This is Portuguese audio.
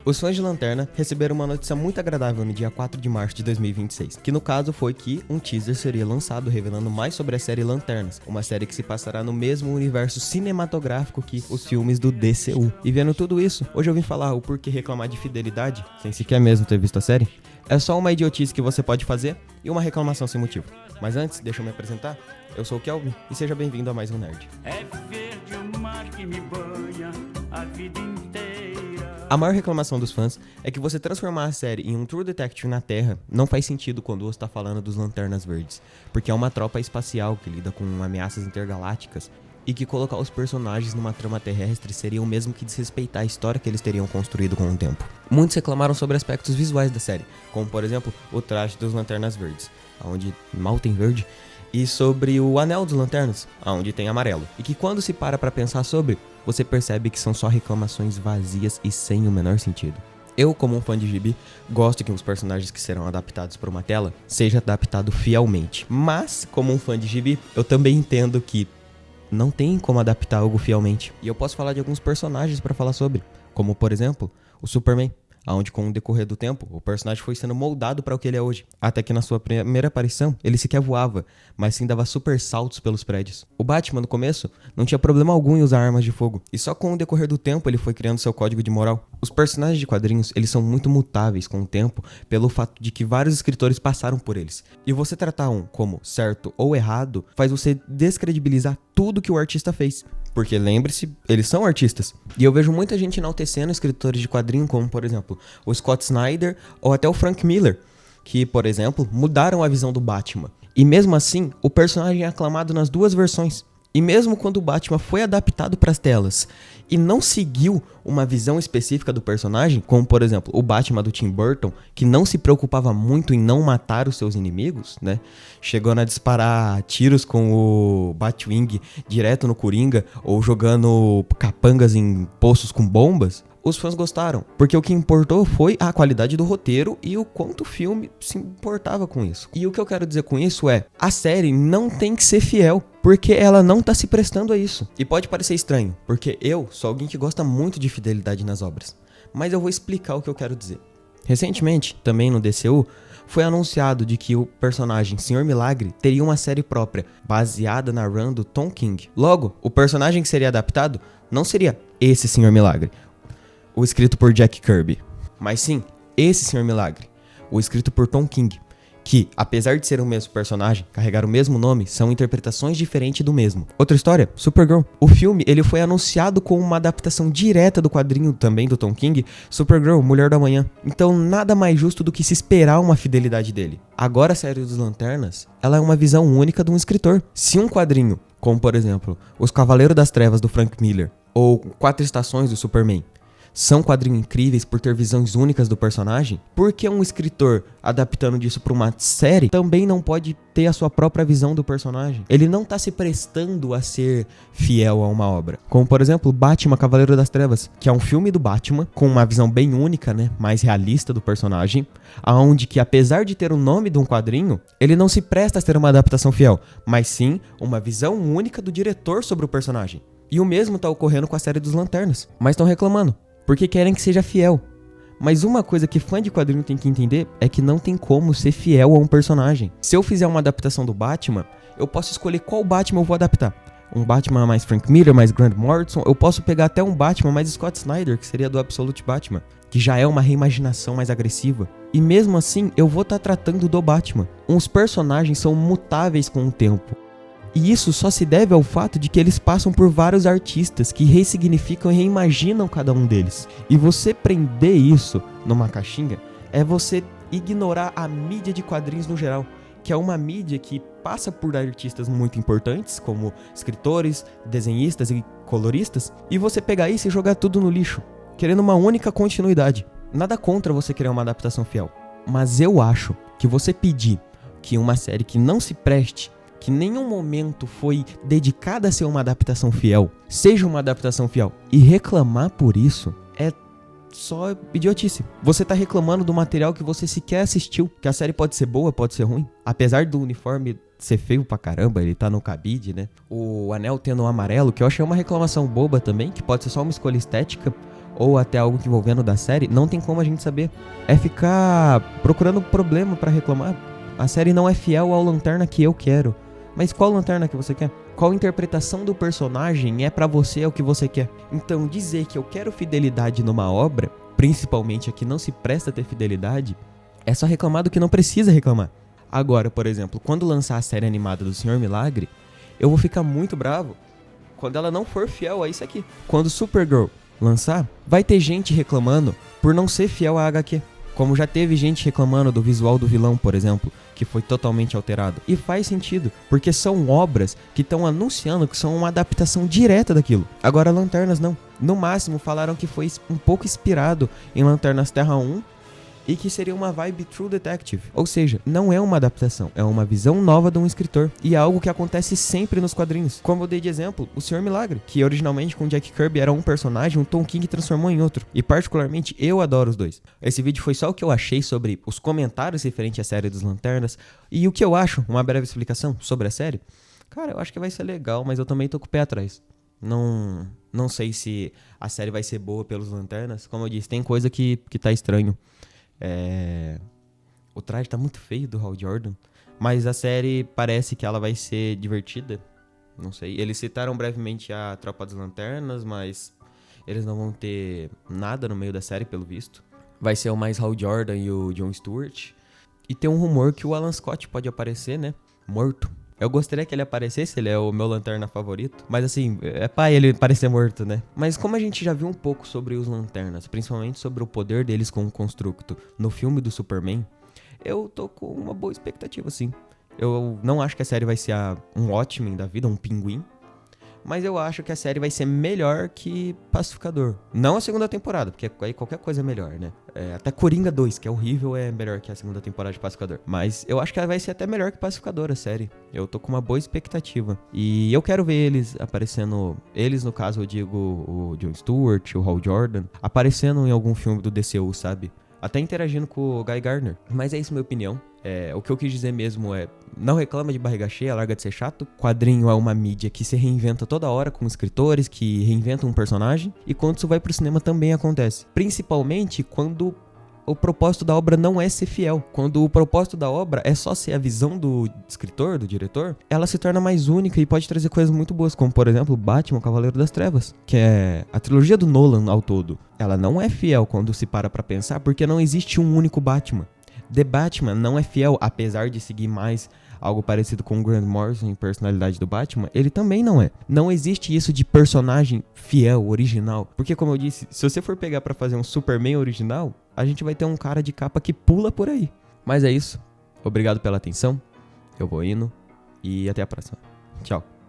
Os fãs de Lanterna receberam uma notícia muito agradável no dia 4 de março de 2026, que no caso foi que um teaser seria lançado revelando mais sobre a série Lanternas, uma série que se passará no mesmo universo cinematográfico que os filmes do DCU. E vendo tudo isso, hoje eu vim falar o porquê reclamar de fidelidade, sem sequer mesmo ter visto a série. É só uma idiotice que você pode fazer e uma reclamação sem motivo. Mas antes, deixa eu me apresentar. Eu sou o Kelvin e seja bem-vindo a mais um Nerd. É verde o mar que me banha a vida inteira. A maior reclamação dos fãs é que você transformar a série em um True Detective na Terra não faz sentido quando você está falando dos Lanternas Verdes, porque é uma tropa espacial que lida com ameaças intergalácticas e que colocar os personagens numa trama terrestre seria o mesmo que desrespeitar a história que eles teriam construído com o tempo. Muitos reclamaram sobre aspectos visuais da série, como por exemplo o traje dos Lanternas Verdes, onde mal tem verde, e sobre o anel dos lanternas, onde tem amarelo. E que quando se para pra pensar sobre, você percebe que são só reclamações vazias e sem o menor sentido. Eu, como um fã de gibi, gosto que os personagens que serão adaptados para uma tela seja adaptado fielmente. Mas, como um fã de gibi, eu também entendo que não tem como adaptar algo fielmente. E eu posso falar de alguns personagens pra falar sobre, como por exemplo, o Superman, onde com o decorrer do tempo, o personagem foi sendo moldado para o que ele é hoje. Até que na sua primeira aparição, ele sequer voava, mas sim dava super saltos pelos prédios. O Batman, no começo, não tinha problema algum em usar armas de fogo, e só com o decorrer do tempo ele foi criando seu código de moral. Os personagens de quadrinhos, eles são muito mutáveis com o tempo, pelo fato de que vários escritores passaram por eles. E você tratar um como certo ou errado, faz você descredibilizar tudo que o artista fez. Porque lembre-se, eles são artistas. E eu vejo muita gente enaltecendo escritores de quadrinho, como por exemplo, o Scott Snyder ou até o Frank Miller, que, por exemplo, mudaram a visão do Batman. E mesmo assim, o personagem é aclamado nas duas versões. E mesmo quando o Batman foi adaptado para as telas e não seguiu uma visão específica do personagem, como por exemplo o Batman do Tim Burton, que não se preocupava muito em não matar os seus inimigos, né? Chegando a disparar tiros com o Batwing direto no Coringa ou jogando capangas em poços com bombas. Os fãs gostaram, porque o que importou foi a qualidade do roteiro e o quanto o filme se importava com isso. E o que eu quero dizer com isso é, a série não tem que ser fiel, porque ela não tá se prestando a isso. E pode parecer estranho, porque eu sou alguém que gosta muito de fidelidade nas obras, mas eu vou explicar o que eu quero dizer. Recentemente, também no DCU, foi anunciado de que o personagem Sr. Milagre teria uma série própria, baseada na run do Tom King. Logo, o personagem que seria adaptado não seria esse Sr. Milagre, o escrito por Jack Kirby, mas sim, esse Sr. Milagre, o escrito por Tom King, que, apesar de ser o mesmo personagem, carregar o mesmo nome, são interpretações diferentes do mesmo. Outra história, Supergirl. O filme, ele foi anunciado como uma adaptação direta do quadrinho também do Tom King, Supergirl, Mulher do Amanhã. Então, nada mais justo do que se esperar uma fidelidade dele. Agora, a série dos Lanternas, ela é uma visão única de um escritor. Se um quadrinho, como por exemplo, Os Cavaleiros das Trevas do Frank Miller, ou Quatro Estações do Superman, são quadrinhos incríveis por ter visões únicas do personagem, por que um escritor adaptando disso para uma série também não pode ter a sua própria visão do personagem? Ele não tá se prestando a ser fiel a uma obra. Como por exemplo, Batman Cavaleiro das Trevas, que é um filme do Batman com uma visão bem única, né, mais realista do personagem, aonde que apesar de ter o nome de um quadrinho, ele não se presta a ser uma adaptação fiel, mas sim uma visão única do diretor sobre o personagem. E o mesmo tá ocorrendo com a série dos Lanternas, mas estão reclamando porque querem que seja fiel. Mas uma coisa que fã de quadrinho tem que entender é que não tem como ser fiel a um personagem. Se eu fizer uma adaptação do Batman, eu posso escolher qual Batman eu vou adaptar. Um Batman mais Frank Miller, mais Grant Morrison, eu posso pegar até um Batman mais Scott Snyder, que seria do Absolute Batman, que já é uma reimaginação mais agressiva. E mesmo assim, eu vou estar tratando do Batman. Os personagens são mutáveis com o tempo. E isso só se deve ao fato de que eles passam por vários artistas que ressignificam e reimaginam cada um deles. E você prender isso numa caixinha é você ignorar a mídia de quadrinhos no geral, que é uma mídia que passa por artistas muito importantes, como escritores, desenhistas e coloristas, e você pegar isso e jogar tudo no lixo, querendo uma única continuidade. Nada contra você querer uma adaptação fiel, mas eu acho que você pedir que uma série que não se preste, que em nenhum momento foi dedicada a ser uma adaptação fiel, seja uma adaptação fiel, e reclamar por isso é só idiotice. Você tá reclamando do material que você sequer assistiu, que a série pode ser boa, pode ser ruim. Apesar do uniforme ser feio pra caramba, ele tá no cabide, né? O anel tendo um amarelo, que eu achei uma reclamação boba também, que pode ser só uma escolha estética, ou até algo que envolvendo da série, não tem como a gente saber. É ficar procurando problema pra reclamar. A série não é fiel ao Lanterna que eu quero. Mas qual Lanterna que você quer? Qual interpretação do personagem é pra você o que você quer? Então dizer que eu quero fidelidade numa obra, principalmente a que não se presta a ter fidelidade, é só reclamar do que não precisa reclamar. Agora, por exemplo, quando lançar a série animada do Senhor Milagre, eu vou ficar muito bravo quando ela não for fiel a isso aqui. Quando Supergirl lançar, vai ter gente reclamando por não ser fiel à HQ. Como já teve gente reclamando do visual do vilão, por exemplo, que foi totalmente alterado. E faz sentido, porque são obras que estão anunciando que são uma adaptação direta daquilo. Agora, Lanternas não. No máximo, falaram que foi um pouco inspirado em Lanternas Terra 1, e que seria uma vibe True Detective. Ou seja, não é uma adaptação, é uma visão nova de um escritor. E é algo que acontece sempre nos quadrinhos. Como eu dei de exemplo, o Senhor Milagre, que originalmente com Jack Kirby era um personagem, o Tom King transformou em outro. E particularmente, eu adoro os dois. Esse vídeo foi só o que eu achei sobre os comentários referentes à série dos Lanternas. E o que eu acho, uma breve explicação sobre a série. Cara, eu acho que vai ser legal, mas eu também tô com o pé atrás. Não sei se a série vai ser boa pelos Lanternas. Como eu disse, tem coisa que tá estranho. O traje tá muito feio do Hal Jordan, mas a série parece que ela vai ser divertida. Não sei, eles citaram brevemente a Tropa das Lanternas, mas eles não vão ter nada no meio da série, pelo visto. Vai ser o mais Hal Jordan e o Jon Stewart. E tem um rumor que o Alan Scott pode aparecer, né? Morto. Eu gostaria que ele aparecesse, ele é o meu Lanterna favorito. Mas assim, é pra ele parecer morto, né? Mas como a gente já viu um pouco sobre os Lanternas, principalmente sobre o poder deles com o Constructo no filme do Superman, eu tô com uma boa expectativa, sim. Eu não acho que a série vai ser um Watchmen da vida, um Pinguim. Mas eu acho que a série vai ser melhor que Pacificador. Não a segunda temporada, porque aí qualquer coisa é melhor, né? Até Coringa 2, que é horrível, é melhor que a segunda temporada de Pacificador. Mas eu acho que ela vai ser até melhor que Pacificador, a série. Eu tô com uma boa expectativa. E eu quero ver eles aparecendo... Eles, no caso, eu digo o Jon Stewart, o Hal Jordan, aparecendo em algum filme do DCU, sabe? Até interagindo com o Guy Gardner. Mas é isso, minha opinião. O que eu quis dizer mesmo é... Não reclama de barriga cheia, larga de ser chato. Quadrinho é uma mídia que se reinventa toda hora com escritores que reinventam um personagem. E quando isso vai pro cinema também acontece. Principalmente quando o propósito da obra não é ser fiel. Quando o propósito da obra é só ser a visão do escritor, do diretor, ela se torna mais única e pode trazer coisas muito boas. Como, por exemplo, Batman, Cavaleiro das Trevas. Que é a trilogia do Nolan ao todo. Ela não é fiel quando se para pra pensar, porque não existe um único Batman. The Batman não é fiel, apesar de seguir mais algo parecido com o Grant Morrison em personalidade do Batman, ele também não é. Não existe isso de personagem fiel, original. Porque, como eu disse, se você for pegar pra fazer um Superman original, a gente vai ter um cara de capa que pula por aí. Mas é isso. Obrigado pela atenção. Eu vou indo e até a próxima. Tchau.